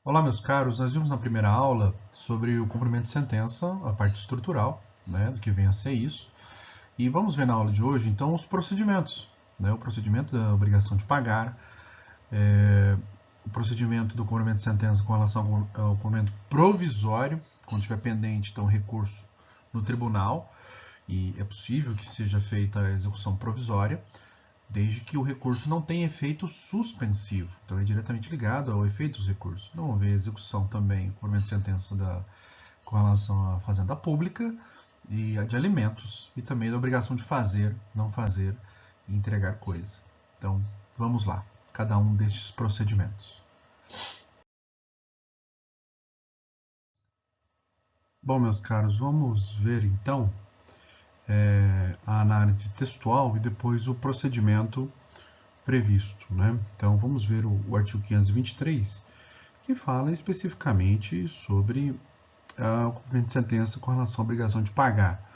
Olá, meus caros. Nós vimos na primeira aula sobre o cumprimento de sentença, a parte estrutural, né, do que vem a ser isso. E vamos ver na aula de hoje, então, os procedimentos. Né, o procedimento da obrigação de pagar, o procedimento do cumprimento de sentença com relação ao cumprimento provisório, quando estiver pendente, então, recurso no tribunal, e é possível que seja feita a execução provisória, desde que o recurso não tenha efeito suspensivo. Então é diretamente ligado ao efeito dos recursos. Não haver execução também, por meio de sentença com relação à fazenda pública e a de alimentos, e também da obrigação de fazer, não fazer e entregar coisa. Então vamos lá, cada um destes procedimentos. Bom, meus caros, vamos ver então a análise textual e depois o procedimento previsto. Né? Então vamos ver o artigo 523, que fala especificamente sobre o cumprimento de sentença com relação à obrigação de pagar.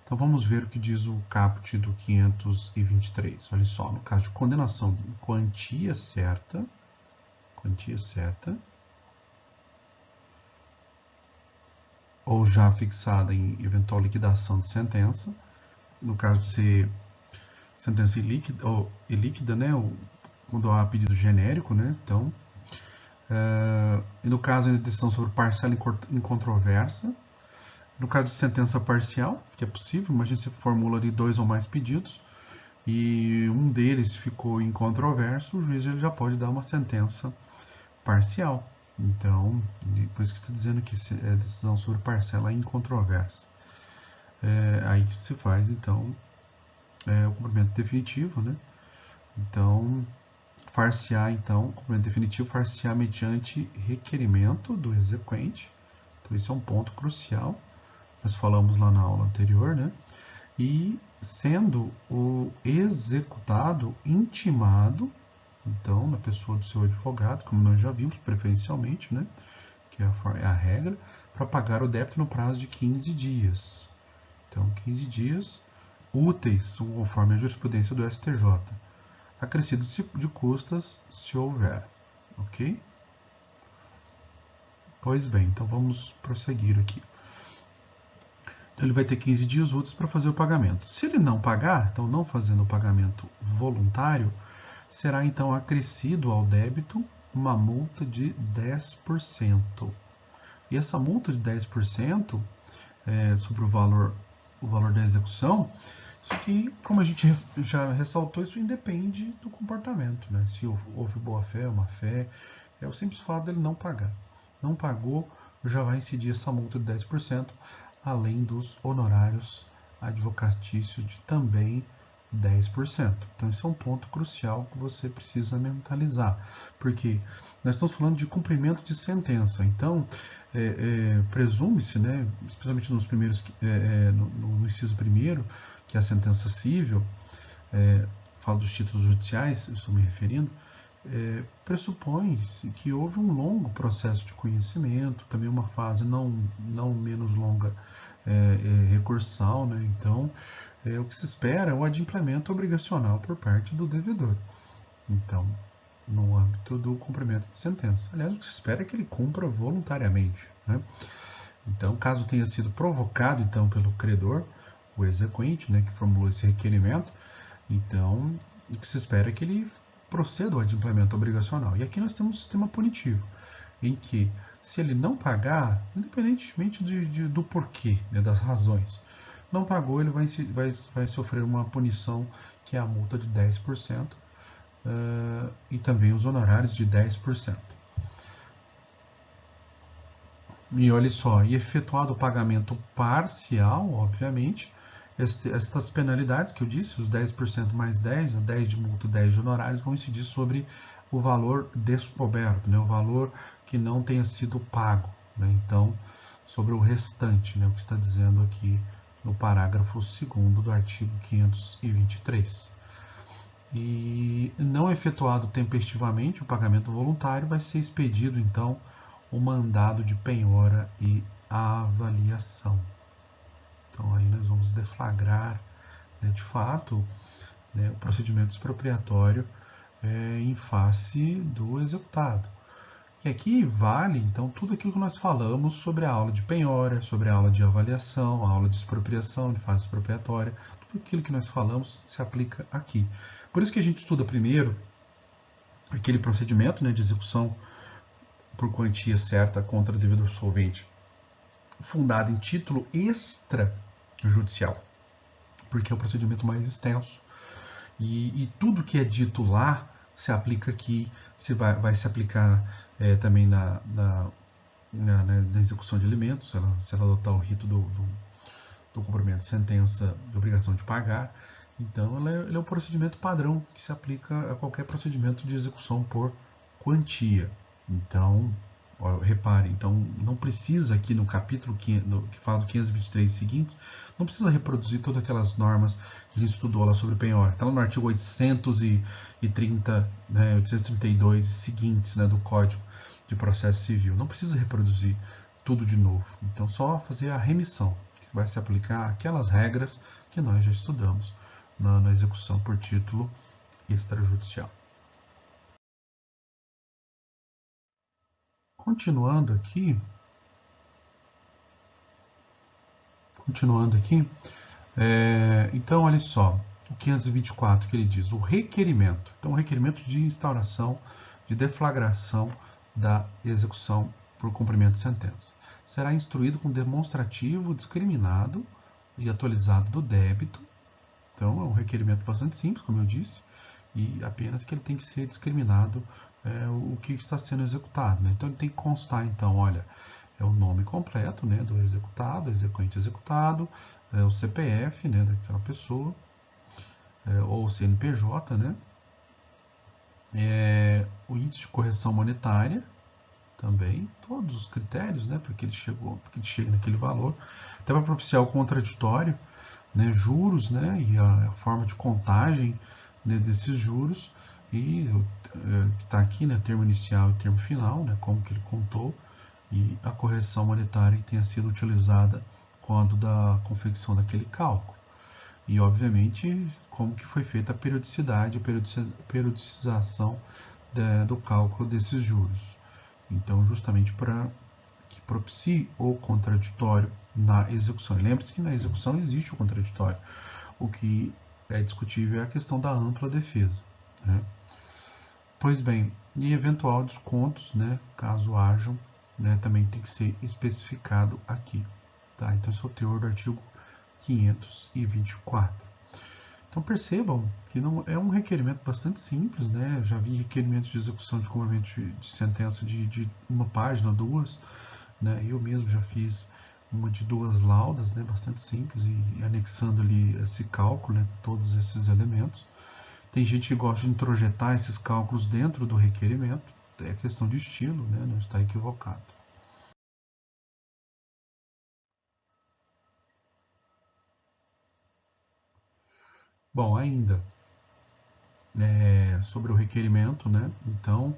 Então vamos ver o que diz o caput do 523. Olha só, no caso de condenação em quantia certa, ou já fixada em eventual liquidação de sentença, no caso de ser sentença ilíquida, né, ou quando há pedido genérico, né, então, e no caso de decisão sobre parcela incontroversa, no caso de sentença parcial, que é possível, imagine se formula ali 2 ou mais pedidos, e um deles ficou incontroverso, o juiz ele já pode dar uma sentença parcial. Então, por isso que está dizendo que é decisão sobre parcela incontroversa. Aí se faz, então, o cumprimento definitivo, né? Então, farsear, então, cumprimento definitivo, farsear mediante requerimento do exequente. Então, isso é um ponto crucial. Nós falamos lá na aula anterior, né? E sendo o executado intimado, então, na pessoa do seu advogado, como nós já vimos, preferencialmente, né? Que é a regra, para pagar o débito no prazo de 15 dias. Então, 15 dias úteis, conforme a jurisprudência do STJ. Acrescido de custas, se houver. Ok? Pois bem, então vamos prosseguir aqui. Então, ele vai ter 15 dias úteis para fazer o pagamento. Se ele não pagar, então não fazendo o pagamento voluntário, será então acrescido ao débito uma multa de 10%. E essa multa de 10% sobre o valor da execução, isso aqui, como a gente já ressaltou, isso independe do comportamento, né? Se houve boa fé, má fé, é o simples fato dele não pagar. Não pagou, já vai incidir essa multa de 10%, além dos honorários advocatícios de também 10%. Então, isso é um ponto crucial que você precisa mentalizar, porque nós estamos falando de cumprimento de sentença. Então, presume-se, né, especialmente nos primeiros, no inciso primeiro, que é a sentença civil, falo dos títulos judiciais, estou me referindo, pressupõe-se que houve um longo processo de conhecimento, também uma fase não menos longa recursal, né? Então, o que se espera é o adimplemento obrigacional por parte do devedor. Então, no âmbito do cumprimento de sentença. Aliás, o que se espera é que ele cumpra voluntariamente, né? Então, caso tenha sido provocado então pelo credor, o exequente, né, que formulou esse requerimento, então o que se espera é que ele proceda ao adimplemento obrigacional. E aqui nós temos um sistema punitivo, em que se ele não pagar, independentemente do porquê, né, das razões, não pagou, ele vai sofrer uma punição que é a multa de 10%, e também os honorários de 10%. E olha só, e efetuado o pagamento parcial, obviamente, estas penalidades que eu disse, os 10% mais 10, 10 de multa, 10 de honorários, vão incidir sobre o valor descoberto, né, o valor que não tenha sido pago. Né, então, sobre o restante, né, o que está dizendo aqui no parágrafo 2º do artigo 523. E não efetuado tempestivamente o pagamento voluntário, vai ser expedido, então, o mandado de penhora e avaliação. Então, aí nós vamos deflagrar, né, de fato, né, o procedimento expropriatório em face do executado. E aqui vale, então, tudo aquilo que nós falamos sobre a aula de penhora, sobre a aula de avaliação, a aula de expropriação, de fase expropriatória, tudo aquilo que nós falamos se aplica aqui. Por isso que a gente estuda primeiro aquele procedimento, né, de execução por quantia certa contra devedor solvente, fundado em título extrajudicial, porque é o procedimento mais extenso. E tudo que é dito lá se aplica aqui, vai se aplicar também na execução de alimentos, se ela adotar o rito do cumprimento de sentença de obrigação de pagar. Então, ele é um procedimento padrão que se aplica a qualquer procedimento de execução por quantia. Então, repare, então não precisa aqui no capítulo que fala do 523 e seguintes, não precisa reproduzir todas aquelas normas que a gente estudou lá sobre penhora. Está lá no artigo 830, né, 832 e seguintes, né, do Código de Processo Civil. Não precisa reproduzir tudo de novo. Então, só fazer a remissão, que vai se aplicar aquelas regras que nós já estudamos na execução por título extrajudicial. Continuando aqui, então olha só, o 524 que ele diz, o requerimento. Então, o requerimento de instauração, de deflagração da execução por cumprimento de sentença. Será instruído com demonstrativo discriminado e atualizado do débito. Então, é um requerimento bastante simples, como eu disse, e apenas que ele tem que ser discriminado o que está sendo executado, né? Então, ele tem que constar, então, olha, é o nome completo, né, do executado, exequente executado, o CPF, né, daquela pessoa, ou o CNPJ, né, o índice de correção monetária, também, todos os critérios, né, porque ele chega naquele valor, até para propiciar o contraditório, né, juros, né, e a forma de contagem, né, desses juros, e que está aqui, né, termo inicial e termo final, né, como que ele contou, e a correção monetária que tenha sido utilizada quando da confecção daquele cálculo. E, obviamente, como que foi feita a periodicidade, a periodização do cálculo desses juros. Então, justamente para que propicie o contraditório na execução. E lembre-se que na execução existe o contraditório. O que é discutível é a questão da ampla defesa, né? Pois bem, e eventual descontos, né, caso hajam, né, também tem que ser especificado aqui. Tá? Então, esse é o teor do artigo 524. Então, percebam que não é um requerimento bastante simples, né? Eu já vi requerimentos de execução de cumprimento de sentença de uma página, duas, né? Eu mesmo já fiz uma de 2 laudas, né? Bastante simples, e anexando ali esse cálculo, né? Todos esses elementos. Tem gente que gosta de introjetar esses cálculos dentro do requerimento. É questão de estilo, né? Não está equivocado. Bom, ainda sobre o requerimento, né? Então,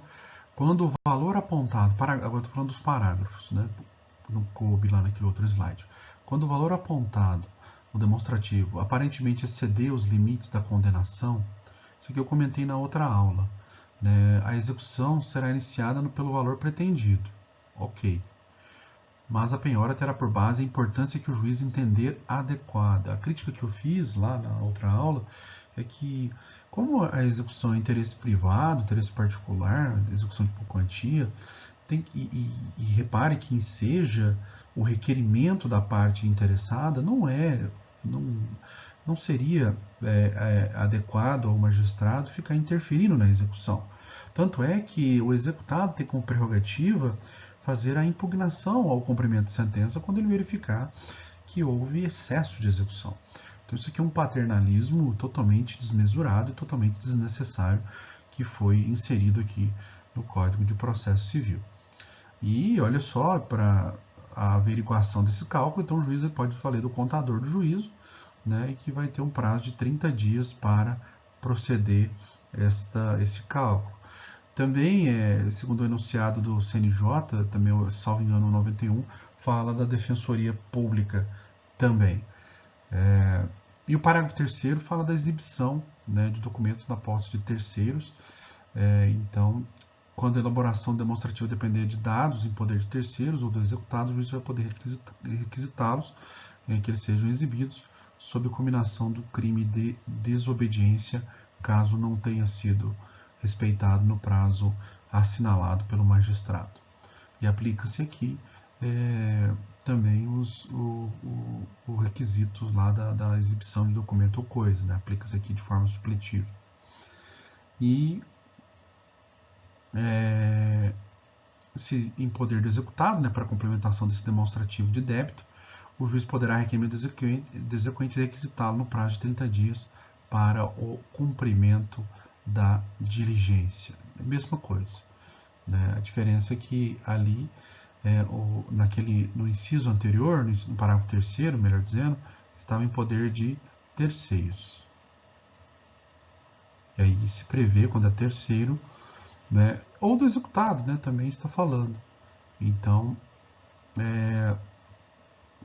quando o valor apontado, agora estou falando dos parágrafos, né? Não coube lá naquele outro slide. Quando o valor apontado no demonstrativo aparentemente exceder os limites da condenação, isso aqui eu comentei na outra aula, né? A execução será iniciada pelo valor pretendido. Ok. Mas a penhora terá por base a importância que o juiz entender adequada. A crítica que eu fiz lá na outra aula é que, como a execução é interesse privado, interesse particular, execução por quantia, e repare que enseja o requerimento da parte interessada, não seria adequado ao magistrado ficar interferindo na execução. Tanto é que o executado tem como prerrogativa fazer a impugnação ao cumprimento de sentença quando ele verificar que houve excesso de execução. Então, isso aqui é um paternalismo totalmente desmesurado e totalmente desnecessário que foi inserido aqui no Código de Processo Civil. E olha só, para a averiguação desse cálculo, então o juiz pode falar do contador do juízo, né, e que vai ter um prazo de 30 dias para proceder esse cálculo. Também, segundo o enunciado do CNJ, também, salvo engano, 91, fala da Defensoria Pública também. E o parágrafo 3º fala da exibição, né, de documentos na posse de terceiros. Então, quando a elaboração demonstrativa depender de dados em poder de terceiros ou do executado, o juiz vai poder requisitá-los, que eles sejam exibidos, sob combinação do crime de desobediência, caso não tenha sido respeitado no prazo assinalado pelo magistrado. E aplica-se aqui também o requisito lá da exibição de documento ou coisa, né? Aplica-se aqui de forma supletiva. E se em poder do executado, né, para complementação desse demonstrativo de débito, o juiz poderá requerer do exequente e requisitá-lo no prazo de 30 dias para o cumprimento da diligência. Mesma coisa, né? A diferença é que ali, no inciso anterior, no parágrafo 3º, melhor dizendo, estava em poder de terceiros. E aí se prevê, quando é terceiro, né, ou do executado, né, também está falando. Então,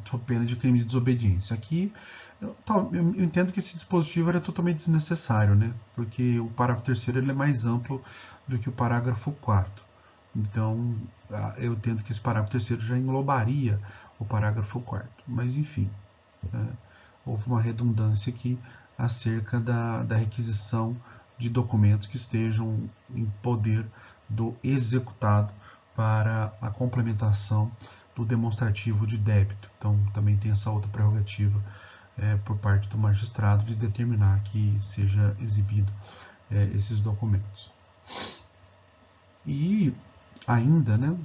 sob pena de crime de desobediência. Aqui, eu entendo que esse dispositivo era totalmente desnecessário, né, porque o parágrafo 3º ele é mais amplo do que o parágrafo 4º. Então, eu entendo que esse parágrafo 3º já englobaria o parágrafo 4º. Mas, enfim, houve uma redundância aqui acerca da requisição de documentos que estejam em poder do executado para a complementação do demonstrativo de débito. Então, também tem essa outra prerrogativa por parte do magistrado de determinar que seja exibido esses documentos. E ainda, né,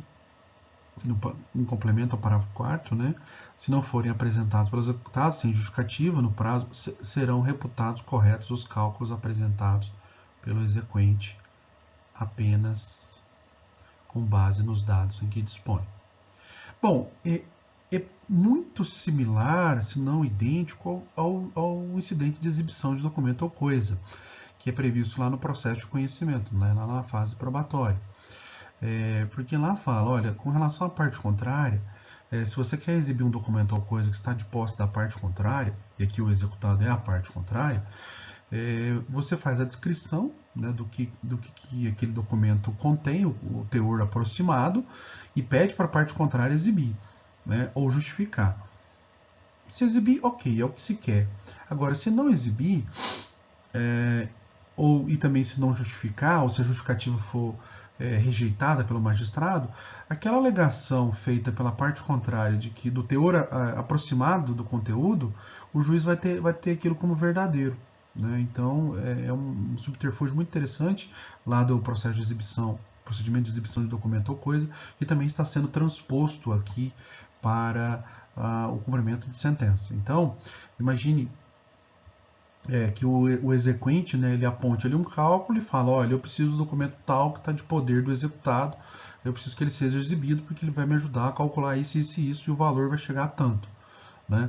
em complemento ao parágrafo 4º, né, se não forem apresentados pelos executados sem justificativa no prazo, serão reputados corretos os cálculos apresentados pelo exequente apenas com base nos dados em que dispõe. Bom, é muito similar, se não idêntico, ao incidente de exibição de documento ou coisa, que é previsto lá no processo de conhecimento, né, lá na fase probatória. Porque lá fala, olha, com relação à parte contrária, se você quer exibir um documento ou coisa que está de posse da parte contrária, e aqui o executado é a parte contrária, você faz a descrição, né, do que aquele documento contém, o teor aproximado, e pede para a parte contrária exibir, né, ou justificar. Se exibir, ok, é o que se quer. Agora, se não exibir, e também se não justificar, ou se a justificativa for rejeitada pelo magistrado, aquela alegação feita pela parte contrária de que do teor aproximado do conteúdo, o juiz vai ter aquilo como verdadeiro, né? Então, é um subterfúgio muito interessante lá do processo de exibição, procedimento de exibição de documento ou coisa, que também está sendo transposto aqui para o cumprimento de sentença. Então, imagine que o exequente, né, ele aponte ali um cálculo e fala, olha, eu preciso do documento tal que está de poder do executado, eu preciso que ele seja exibido porque ele vai me ajudar a calcular isso, isso e isso, e o valor vai chegar a tanto, né?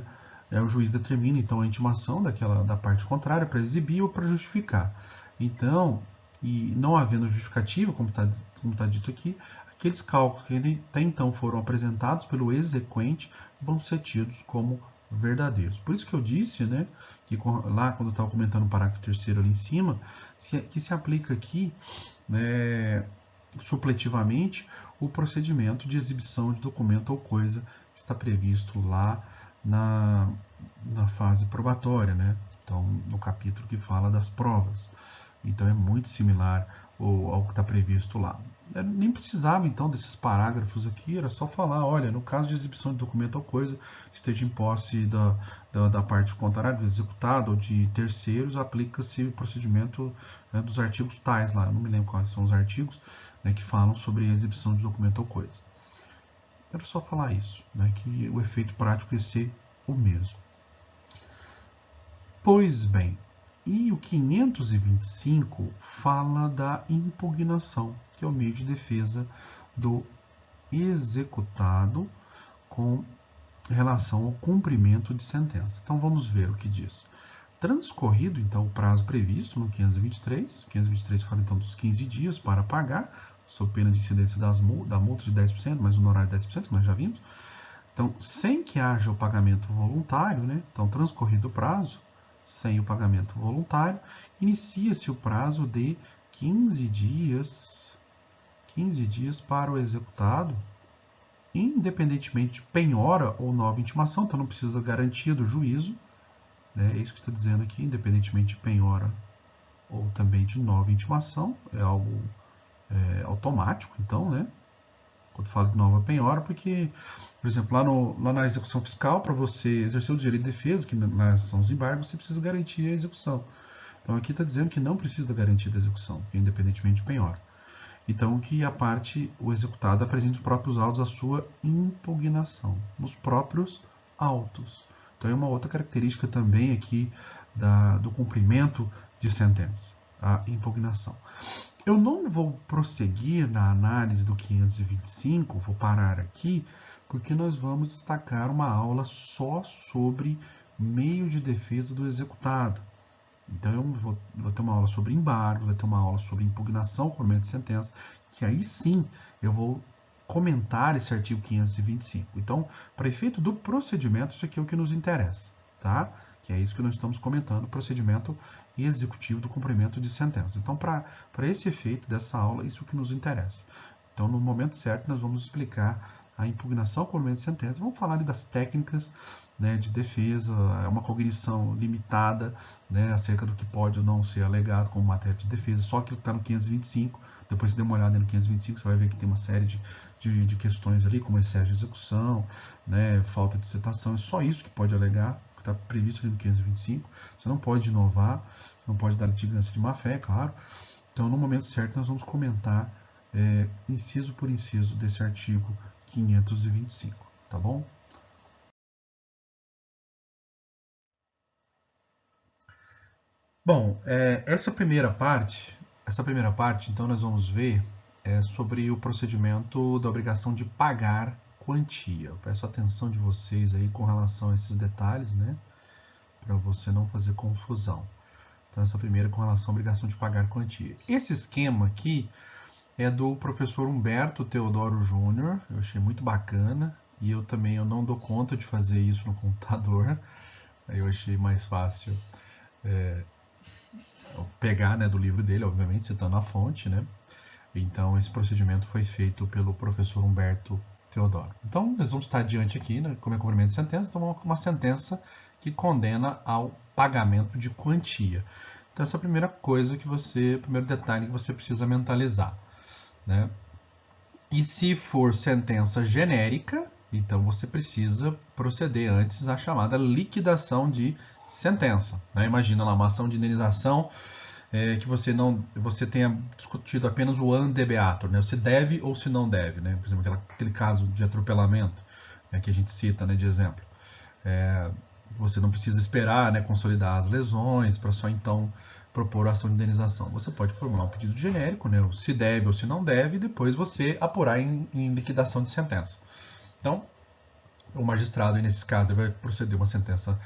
O juiz determina, então, a intimação da parte contrária para exibir ou para justificar. Então, e não havendo justificativa, como tá dito aqui, aqueles cálculos que até então foram apresentados pelo exequente vão ser tidos como verdadeiros. Por isso que eu disse, né, que lá quando eu estava comentando o parágrafo 3º ali em cima, que se aplica aqui, né, supletivamente, o procedimento de exibição de documento ou coisa que está previsto lá na fase probatória, né? Então, no capítulo que fala das provas. Então, é muito similar ao que está previsto lá. Eu nem precisava, então, desses parágrafos aqui, era só falar, olha, no caso de exibição de documento ou coisa que esteja em posse da parte contrária, do executado ou de terceiros, aplica-se o procedimento, né, dos artigos tais lá, eu não me lembro quais são os artigos, né, que falam sobre a exibição de documento ou coisa. Era só falar isso, né, que o efeito prático ia ser o mesmo. Pois bem, e o 525 fala da impugnação, que é o meio de defesa do executado com relação ao cumprimento de sentença. Então vamos ver o que diz. Transcorrido então o prazo previsto no 523, o 523 fala então dos 15 dias para pagar, sob pena de incidência da multa de 10%, mais um honorário de 10%, que nós já vimos. Então, sem que haja o pagamento voluntário, né? Então, transcorrido o prazo, sem o pagamento voluntário, inicia-se o prazo de 15 dias 15 dias para o executado, independentemente de penhora ou nova intimação, então não precisa da garantia do juízo, né? É isso que está dizendo aqui, independentemente de penhora ou também de nova intimação, é algo automático, então, né? Quando falo de nova penhora, porque, por exemplo, lá na execução fiscal, para você exercer o direito de defesa, que lá são os embargos, você precisa garantir a execução. Então aqui está dizendo que não precisa da garantia da execução, que é independentemente de penhora. Então que a parte, o executado, apresente os próprios autos à sua impugnação, nos próprios autos. Então é uma outra característica também aqui do cumprimento de sentença, a impugnação. Eu não vou prosseguir na análise do 525, vou parar aqui, porque nós vamos destacar uma aula só sobre meio de defesa do executado. Então eu vou ter uma aula sobre embargo, vou ter uma aula sobre impugnação com cumprimento de sentença, que aí sim eu vou comentar esse artigo 525. Então, para efeito do procedimento, isso aqui é o que nos interessa, tá? Que é isso que nós estamos comentando, procedimento executivo do cumprimento de sentença. Então, para esse efeito dessa aula, isso é o que nos interessa. Então, no momento certo, nós vamos explicar a impugnação com cumprimento de sentença. Vamos falar ali das técnicas, né, de defesa, uma cognição limitada, né, acerca do que pode ou não ser alegado como matéria de defesa, só aquilo que está no 525. Depois você dê uma olhada no 525, você vai ver que tem uma série de questões ali, como excesso de execução, né, falta de citação, é só isso que pode alegar, que está previsto ali no 525. Você não pode inovar, você não pode dar litigância de má-fé, claro. Então, no momento certo, nós vamos comentar inciso por inciso desse artigo 525, tá bom? Bom, essa primeira parte, então nós vamos ver sobre o procedimento da obrigação de pagar quantia. Eu peço a atenção de vocês aí com relação a esses detalhes, né? Para você não fazer confusão. Então, essa primeira com relação à obrigação de pagar quantia. Esse esquema aqui é do professor Humberto Teodoro Júnior. Eu achei muito bacana. E eu também não dou conta de fazer isso no computador. Aí eu achei mais fácil pegar, né, do livro dele, obviamente, citando a fonte, né? Então, esse procedimento foi feito pelo professor Humberto Teodoro. Então, nós vamos estar adiante aqui, né, como é cumprimento de sentença, então uma sentença que condena ao pagamento de quantia. Então, essa é a primeira coisa que primeiro detalhe que você precisa mentalizar, né? E se for sentença genérica, então você precisa proceder antes à chamada liquidação de sentença, né? Imagina lá uma ação de indenização que você tenha discutido apenas o ante beatur, né? Se deve ou se não deve, né? Por exemplo, aquele caso de atropelamento, né, que a gente cita, né, de exemplo. Você não precisa esperar, né, consolidar as lesões para só então propor a ação de indenização. Você pode formular um pedido genérico, né, se deve ou se não deve, e depois você apurar em liquidação de sentença. Então, o magistrado, nesse caso, vai proceder uma sentença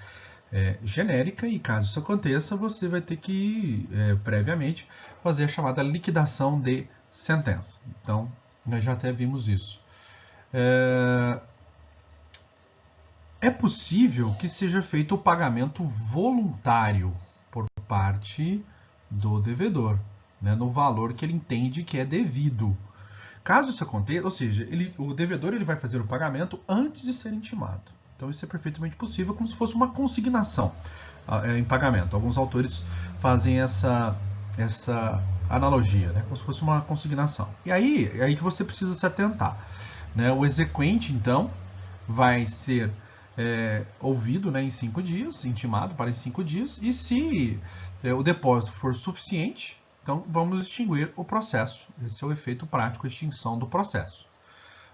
genérica, e caso isso aconteça, você vai ter que, previamente, fazer a chamada liquidação de sentença. Então, nós já até vimos isso. É possível que seja feito o pagamento voluntário por parte do devedor, né, no valor que ele entende que é devido. Caso isso aconteça, ou seja, o devedor ele vai fazer o pagamento antes de ser intimado. Então isso é perfeitamente possível, como se fosse uma consignação em pagamento. Alguns autores fazem essa analogia, né, como se fosse uma consignação. E aí, é aí que você precisa se atentar, né? O exequente, então, vai ser ouvido, né, em 5 dias, intimado para em 5 dias, e se o depósito for suficiente, então vamos extinguir o processo. Esse é o efeito prático, a extinção do processo.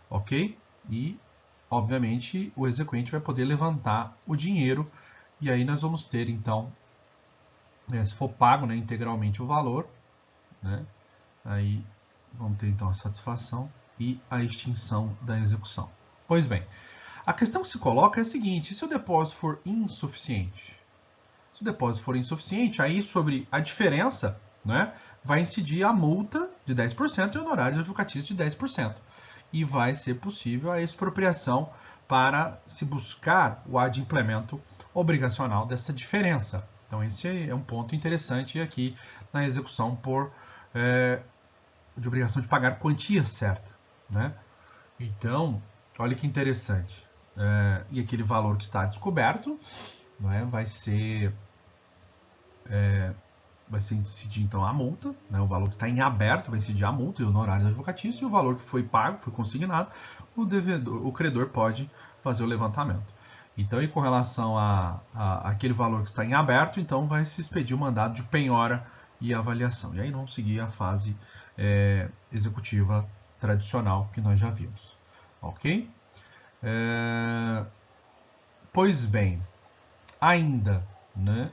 Ok? E, obviamente, o exequente vai poder levantar o dinheiro, e aí nós vamos ter, então, se for pago, né, integralmente o valor, né, aí vamos ter, então, a satisfação e a extinção da execução. Pois bem, a questão que se coloca é a seguinte: se o depósito for insuficiente? Se o depósito for insuficiente, aí sobre a diferença, né, vai incidir a multa de 10% e honorários advocatícios de 10%. E vai ser possível a expropriação para se buscar o adimplemento obrigacional dessa diferença. Então esse é um ponto interessante aqui na execução por de obrigação de pagar quantia certa, né? Então, olha que interessante. E aquele valor que está descoberto, né, vai ser incidir então a multa, né, o valor que está em aberto vai incidir a multa e o honorário advocatício, e o valor que foi pago, foi consignado, o credor pode fazer o levantamento. Então, e com relação a aquele valor que está em aberto, então vai se expedir o mandado de penhora e avaliação. E aí vamos seguir a fase executiva tradicional que nós já vimos. Ok? Pois bem, ainda, né,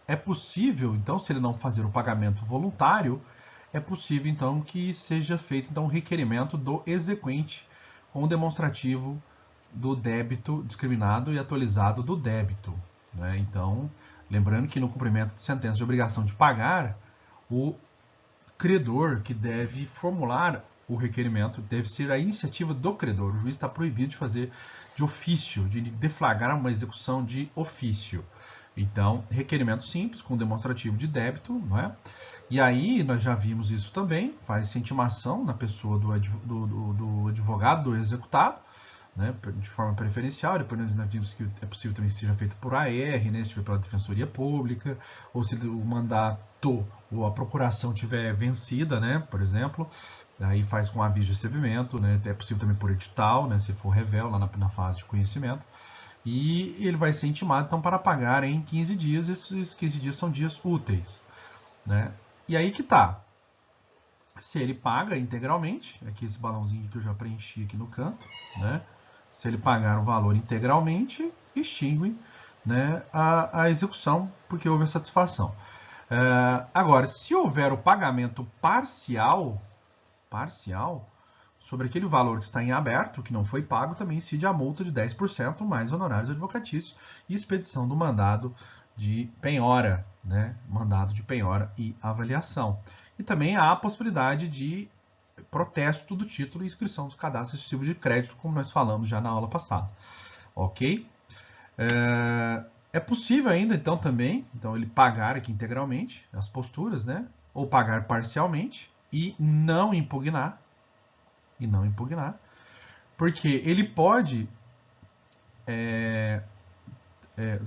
é possível, então, se ele não fazer o pagamento voluntário, é possível, então, que seja feito então, um requerimento do exequente com o demonstrativo do débito discriminado e atualizado do débito, né? Então, lembrando que no cumprimento de sentença de obrigação de pagar, o credor que deve formular o requerimento deve ser a iniciativa do credor. O juiz está proibido de fazer de ofício, de deflagrar uma execução de ofício. Então, requerimento simples, com demonstrativo de débito, não é? E aí, nós já vimos isso também, faz-se intimação na pessoa do advogado, do executado, né, de forma preferencial. Depois nós vimos que é possível também que seja feito por AR, né, se tiver pela Defensoria Pública, ou se o mandato ou a procuração tiver vencida, né, por exemplo, aí faz com aviso de recebimento, né, é possível também por edital, né, se for revel lá na fase de conhecimento. E ele vai ser intimado, então, para pagar em 15 dias. Esses 15 dias são dias úteis, né? E aí que tá. Se ele paga integralmente, aqui esse balãozinho que eu já preenchi aqui no canto, né? Se ele pagar o valor integralmente, extingue, né, a execução, porque houve a satisfação. Agora, se houver o pagamento parcial, sobre aquele valor que está em aberto, que não foi pago, também incide a multa de 10% mais honorários advocatícios e expedição do mandado de penhora, né? Mandado de penhora e avaliação. E também há a possibilidade de protesto do título e inscrição dos cadastros excessivos de crédito, como nós falamos já na aula passada. Ok? É possível ainda, então, também, então, ele pagar aqui integralmente as posturas, né? Ou pagar parcialmente e não impugnar, porque ele pode,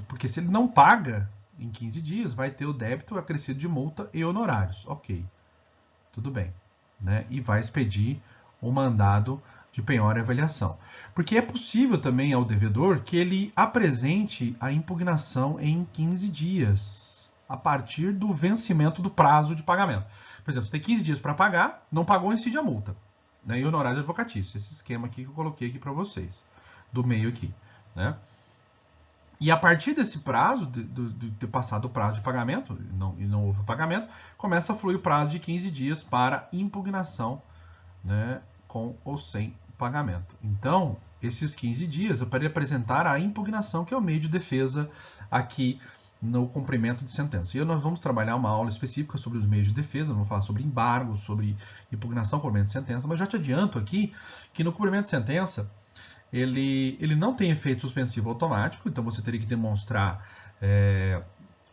porque se ele não paga em 15 dias, vai ter o débito acrescido de multa e honorários. Ok, tudo bem, né? E vai expedir o mandado de penhora e avaliação. Porque é possível também ao devedor que ele apresente a impugnação em 15 dias, a partir do vencimento do prazo de pagamento. Por exemplo, você tem 15 dias para pagar, não pagou, incide a multa, né? E honorários advocatícios, esse esquema aqui que eu coloquei aqui para vocês, do meio aqui, né? E a partir desse prazo, de ter passado o prazo de pagamento, e não houve o pagamento, começa a fluir o prazo de 15 dias para impugnação, né, com ou sem pagamento. Então, esses 15 dias é para ele apresentar a impugnação, que é o meio de defesa aqui no cumprimento de sentença. E nós vamos trabalhar uma aula específica sobre os meios de defesa, vamos falar sobre embargo, sobre impugnação, cumprimento de sentença, mas já te adianto aqui que no cumprimento de sentença, ele não tem efeito suspensivo automático, então você teria que demonstrar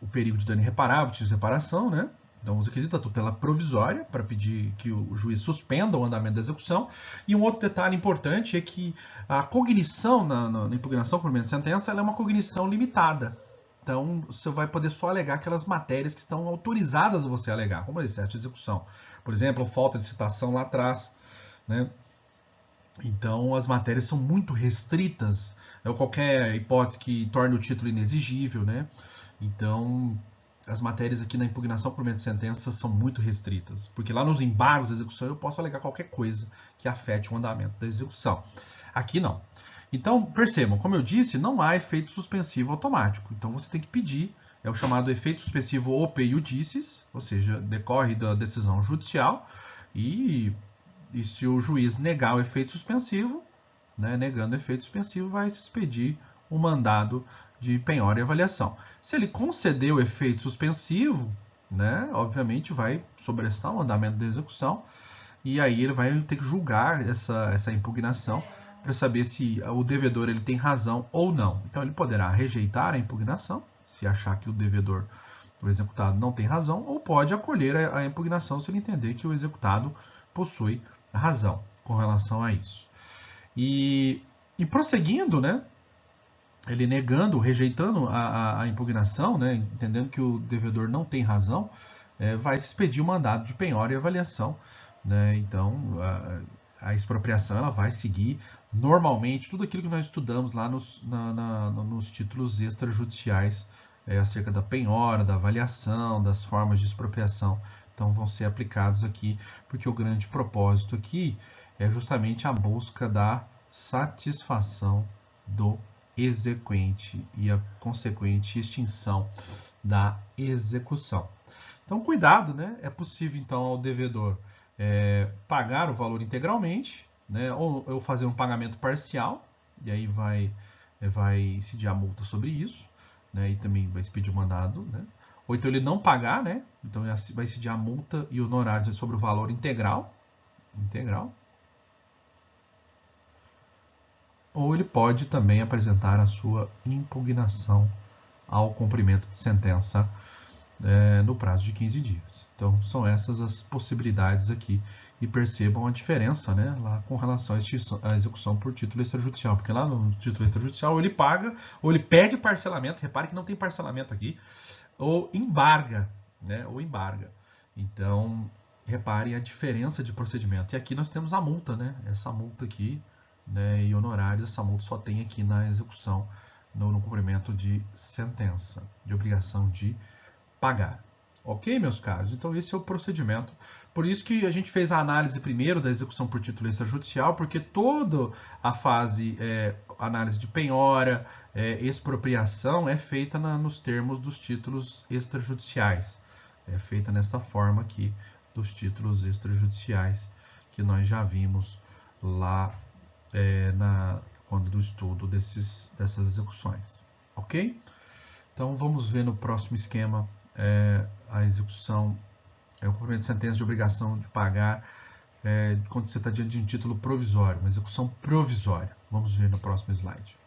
o perigo de dano irreparável, de reparação, né? Então, os requisitos da tutela provisória para pedir que o juiz suspenda o andamento da execução. E um outro detalhe importante é que a cognição na impugnação por cumprimento de sentença ela é uma cognição limitada. Então, você vai poder só alegar aquelas matérias que estão autorizadas a você alegar, como excesso de execução. Por exemplo, falta de citação lá atrás, né? Então, as matérias são muito restritas, qualquer hipótese que torne o título inexigível, né? Então, as matérias aqui na impugnação por cumprimento de sentença são muito restritas, porque lá nos embargos da execução eu posso alegar qualquer coisa que afete o andamento da execução. Aqui não. Então, percebam, como eu disse, não há efeito suspensivo automático. Então, você tem que pedir, é o chamado efeito suspensivo ope iudicis, ou seja, decorre da decisão judicial, e se o juiz negar o efeito suspensivo, né, negando o efeito suspensivo, vai se expedir o mandado de penhora e avaliação. Se ele conceder o efeito suspensivo, né, obviamente vai sobrestar o andamento da execução, e aí ele vai ter que julgar essa impugnação para saber se o devedor ele tem razão ou não. Então ele poderá rejeitar a impugnação, se achar que o devedor o executado não tem razão, ou pode acolher a impugnação se ele entender que o executado possui razão com relação a isso. E prosseguindo, né, ele negando, rejeitando a impugnação, né, entendendo que o devedor não tem razão, vai se expedir o mandado de penhora e avaliação. Né? Então, a expropriação ela vai seguir normalmente tudo aquilo que nós estudamos lá nos títulos extrajudiciais acerca da penhora, da avaliação, das formas de expropriação. Então, vão ser aplicados aqui, porque o grande propósito aqui é justamente a busca da satisfação do exequente e a consequente extinção da execução. Então, cuidado, né? É possível, então, ao devedor pagar o valor integralmente, né? Ou fazer um pagamento parcial, e aí vai incidir a multa sobre isso, né? E também vai expedir o mandado, né? Ou então ele não pagar, né? Então vai incidir a multa e honorários sobre o valor integral. Ou ele pode também apresentar a sua impugnação ao cumprimento de sentença no prazo de 15 dias. Então, são essas as possibilidades aqui. E percebam a diferença, né, lá com relação à execução por título extrajudicial. Porque lá no título extrajudicial ele paga, ou ele pede parcelamento, repare que não tem parcelamento aqui, ou embarga, né, ou embarga. Então, repare a diferença de procedimento. E aqui nós temos a multa, né, essa multa aqui, né, e honorários, essa multa só tem aqui na execução, no cumprimento de sentença, de obrigação de pagar. Ok, meus caros? Então esse é o procedimento. Por isso que a gente fez a análise primeiro da execução por título extrajudicial, porque toda a fase análise de penhora, expropriação é feita nos termos dos títulos extrajudiciais. É feita nessa forma aqui dos títulos extrajudiciais que nós já vimos lá quando do estudo dessas execuções. Ok? Então vamos ver no próximo esquema a execução, o cumprimento de sentença de obrigação de pagar quando você está diante de um título provisório, uma execução provisória. Vamos ver no próximo slide.